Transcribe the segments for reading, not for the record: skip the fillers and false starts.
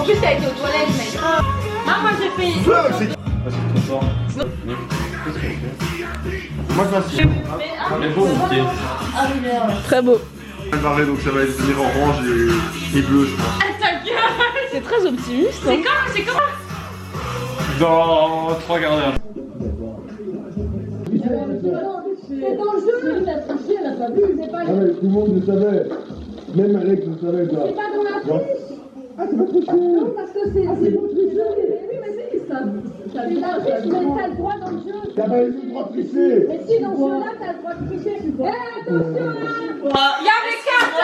En plus, t'as été aux toilettes, mec. Ah, moi j'ai fait. C'est ton sort. Moi je m'assieds. Mais bon, ok. Très beau. Marée, donc ça va devenir orange et bleu, je pense. Ah, ta gueule. C'est très optimiste. Hein. C'est comment Dans 3 quarts d'heure. C'est dans le jeu, il a triché, elle a pas vu, c'est pas Ah ouais, tout le monde le savait. Même Alex le savait, quoi. C'est pas dans la triche. Ah, c'est pas triché. Non, parce que c'est pour tricher. Oui, mais si, ça. C'est la triche, mais t'as le droit dans le jeu. T'as pas eu le droit de tricher. Mais si, dans ce jeu-là, t'as le droit de tricher. Eh, attention, hein. Il y a mes cartes.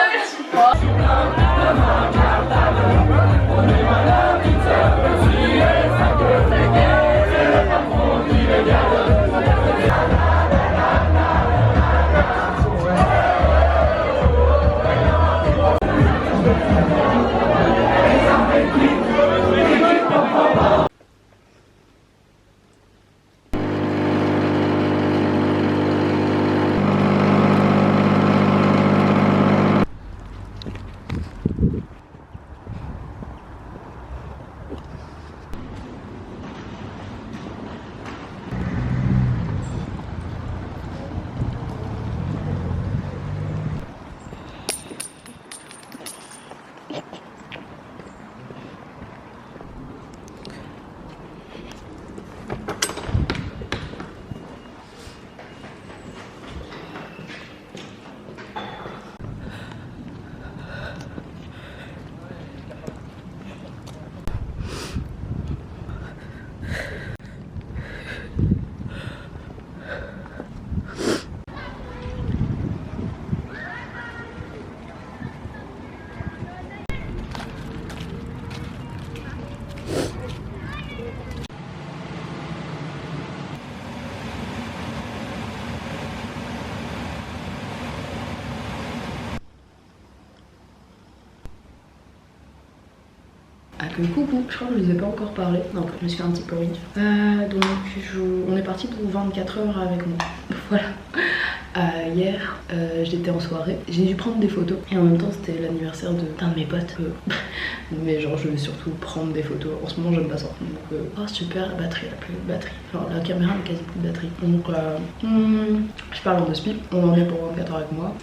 Coucou, je crois que je vous ai pas encore parlé, donc je me suis fait un petit peu riche. Donc on est parti pour 24 heures avec moi. Voilà. Hier, j'étais en soirée, j'ai dû prendre des photos et en même temps c'était l'anniversaire d'un de mes potes. Mais genre je vais surtout prendre des photos. En ce moment j'aime pas ça. Donc oh super, la batterie, elle a plus de batterie. Enfin la caméra n'a quasi plus de batterie. Donc je parle en deux speed, on en est pour 24 heures avec moi.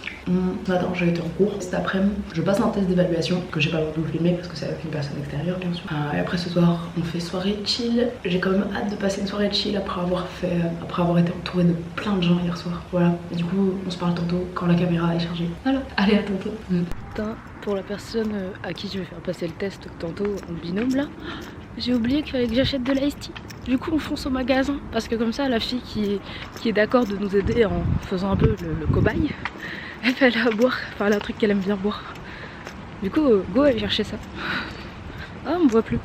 Attends, j'ai été en cours. Cet après-midi, je passe un test d'évaluation que j'ai pas le droit de vous filmer parce que c'est avec une personne extérieure bien sûr. Et après ce soir, on fait soirée chill. J'ai quand même hâte de passer une soirée chill après avoir été entourée de plein de gens hier soir. Voilà. Et du coup, on se parle tantôt quand la caméra est chargée. Voilà. Allez, à tantôt. Pour la personne à qui je vais faire passer le test tantôt en binôme là, j'ai oublié qu'il fallait que j'achète de l'ice tea. Du coup on fonce au magasin parce que comme ça la fille qui est d'accord de nous aider en faisant un peu le cobaye, elle fait aller à boire, enfin elle a un truc qu'elle aime bien boire. Du coup go aller chercher ça. Ah on me voit plus.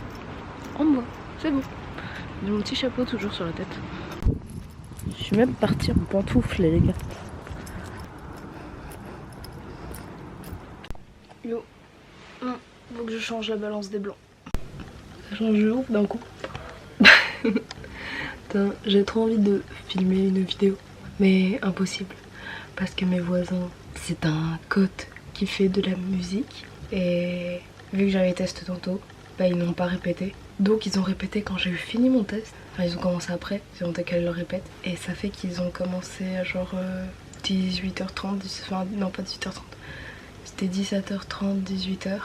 On me voit, c'est bon. J'ai mon petit chapeau toujours sur la tête. Je suis même partie en pantoufles les gars. Yo, faut que je change la balance des blancs. Ça change de ouf d'un coup. J'ai trop envie de filmer une vidéo, mais impossible. Parce que mes voisins, c'est un cote qui fait de la musique. Et vu que j'avais testé tantôt, bah ils n'ont pas répété. Donc ils ont répété quand j'ai eu fini mon test. Enfin ils ont commencé après, ils ont qu'elle le répète. Et ça fait qu'ils ont commencé à genre 18h30, enfin non pas 18h30. C'était 17h30, 18h.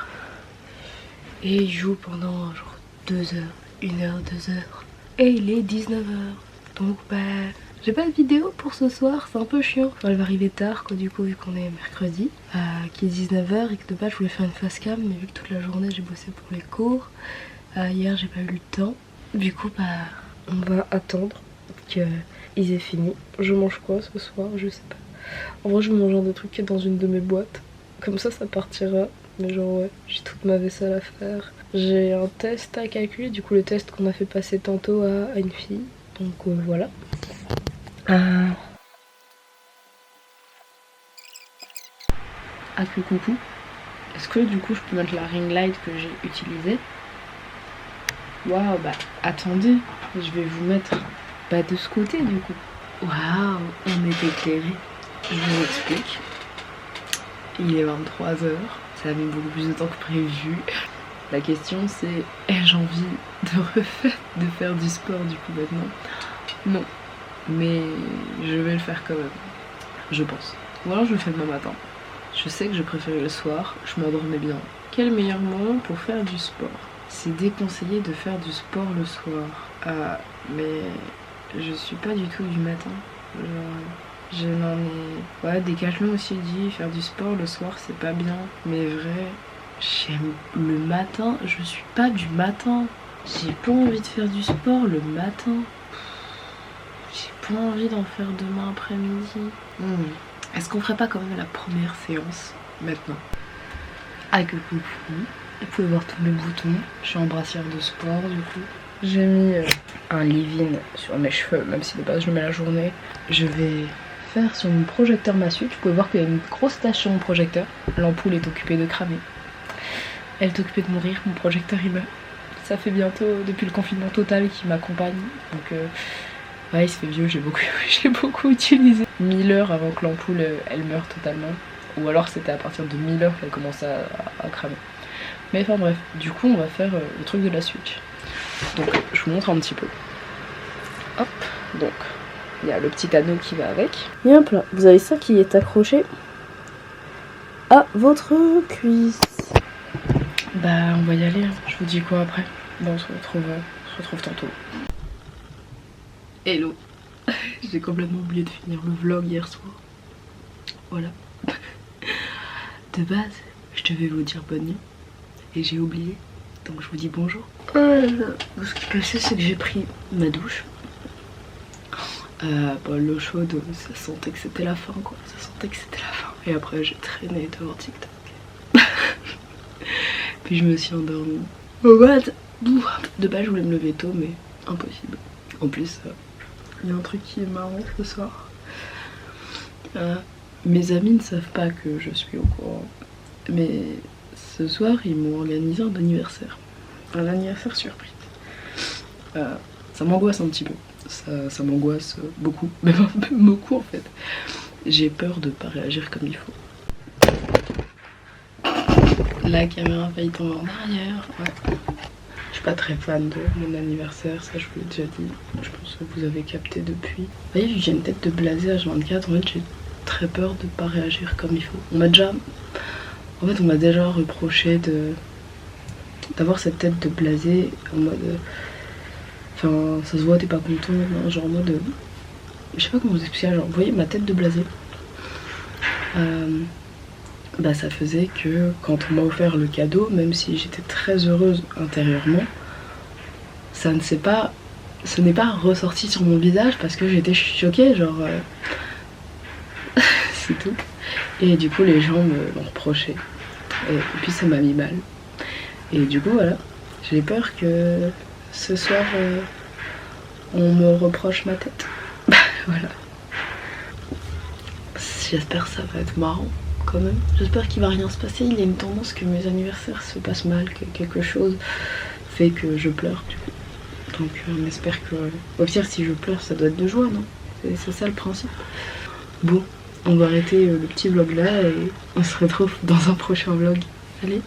Et il joue pendant genre 2 heures, 1 heure, 2 heures. Et il est 19h. Donc bah j'ai pas de vidéo pour ce soir, c'est un peu chiant. Enfin, elle va arriver tard quoi du coup vu qu'on est mercredi. Qui est 19h et que de base je voulais faire une face cam. Mais vu que toute la journée j'ai bossé pour les cours. Hier j'ai pas eu le temps. Du coup bah on va attendre qu'ils aient fini. Je mange quoi ce soir? Je sais pas. En vrai je vais manger un des trucs qui est dans une de mes boîtes. Comme ça partira. Mais genre ouais, j'ai toute ma vaisselle à faire. J'ai un test à calculer, du coup le test qu'on a fait passer tantôt à une fille. Donc voilà. Coucou. Est-ce que du coup je peux mettre la ring light que j'ai utilisée? Waouh, bah attendez, je vais vous mettre de ce côté du coup. Waouh, on est éclairé. Je vous explique. Il est 23h, ça a mis beaucoup plus de temps que prévu. La question c'est, ai-je envie de faire du sport du coup maintenant? Non, mais je vais le faire quand même, je pense. Ou alors je le fais demain matin. Je sais que je préférais le soir, je m'endormais bien. Quel meilleur moment pour faire du sport? C'est déconseillé de faire du sport le soir. Ah, mais je suis pas du tout du matin. Genre, je n'en ai... Ouais, Decathlon aussi dit faire du sport le soir c'est pas bien. Mais vrai, j'aime le matin, je suis pas du matin. J'ai pas envie de faire du sport le matin. J'ai pas envie d'en faire demain après-midi. Est-ce qu'on ferait pas quand même la première séance maintenant? Avec le coup, vous pouvez voir tous mes boutons. Je suis en brassière de sport du coup. J'ai mis un leave-in sur mes cheveux, même si de base je le mets la journée. Je vais faire sur mon projecteur ma suite. Vous pouvez voir qu'il y a une grosse tache sur mon projecteur. L'ampoule est occupée de cramer. Elle est occupée de mourir, mon projecteur il meurt. Ça fait bientôt, depuis le confinement total, qu'il m'accompagne. Donc ouais, il se fait vieux, j'ai beaucoup utilisé. 1000 heures avant que l'ampoule elle meure totalement. Ou alors c'était à partir de 1000 heures qu'elle commençait à cramer. Mais enfin bref, du coup on va faire le truc de la Switch. Donc je vous montre un petit peu. Hop, donc il y a le petit anneau qui va avec. Et hop là, vous avez ça qui est accroché à votre cuisse. Bah on va y aller, hein. Je vous dis quoi après. Bon on se retrouve tantôt. Hello. J'ai complètement oublié de finir le vlog hier soir. Voilà. De base, je devais vous dire bonne nuit. Et j'ai oublié. Donc je vous dis bonjour. Ce qui passait c'est que j'ai pris ma douche. Bah, l'eau chaude, ça sentait que c'était la fin quoi. Ça sentait que c'était la fin. Et après j'ai traîné devant TikTok. Puis je me suis endormie. Oh what? De base je voulais me lever tôt mais impossible. En plus il y a un truc qui est marrant ce soir. Mes amis ne savent pas que je suis au courant. Mais ce soir ils m'ont organisé un anniversaire. Un anniversaire surprise. Ça m'angoisse un petit peu. Ça m'angoisse beaucoup. Même un peu beaucoup en fait. J'ai peur de pas réagir comme il faut. La caméra a failli tomber en arrière. Ouais. Je suis pas très fan de mon anniversaire, ça je vous l'ai déjà dit. Je pense que vous avez capté depuis. Vous voyez, vu que j'ai une tête de blasé H24, en fait j'ai très peur de pas réagir comme il faut. On m'a déjà reproché d'avoir cette tête de blasé en mode... Enfin, ça se voit, t'es pas content, non, genre en mode... Je sais pas comment vous expliquer, genre, vous voyez ma tête de blasé. Bah ça faisait que quand on m'a offert le cadeau, même si j'étais très heureuse intérieurement, ce n'est pas ressorti sur mon visage parce que j'étais choquée, genre... c'est tout. Et du coup les gens m'ont reproché. Et puis ça m'a mis mal. Et du coup voilà, j'ai peur que ce soir on me reproche ma tête. Voilà. J'espère que ça va être marrant quand même. J'espère qu'il va rien se passer. Il y a une tendance que mes anniversaires se passent mal, que quelque chose fait que je pleure du coup. Donc on espère que... Au pire si je pleure ça doit être de joie, non? C'est ça le principe. Bon, on va arrêter le petit vlog là et on se retrouve dans un prochain vlog. Allez.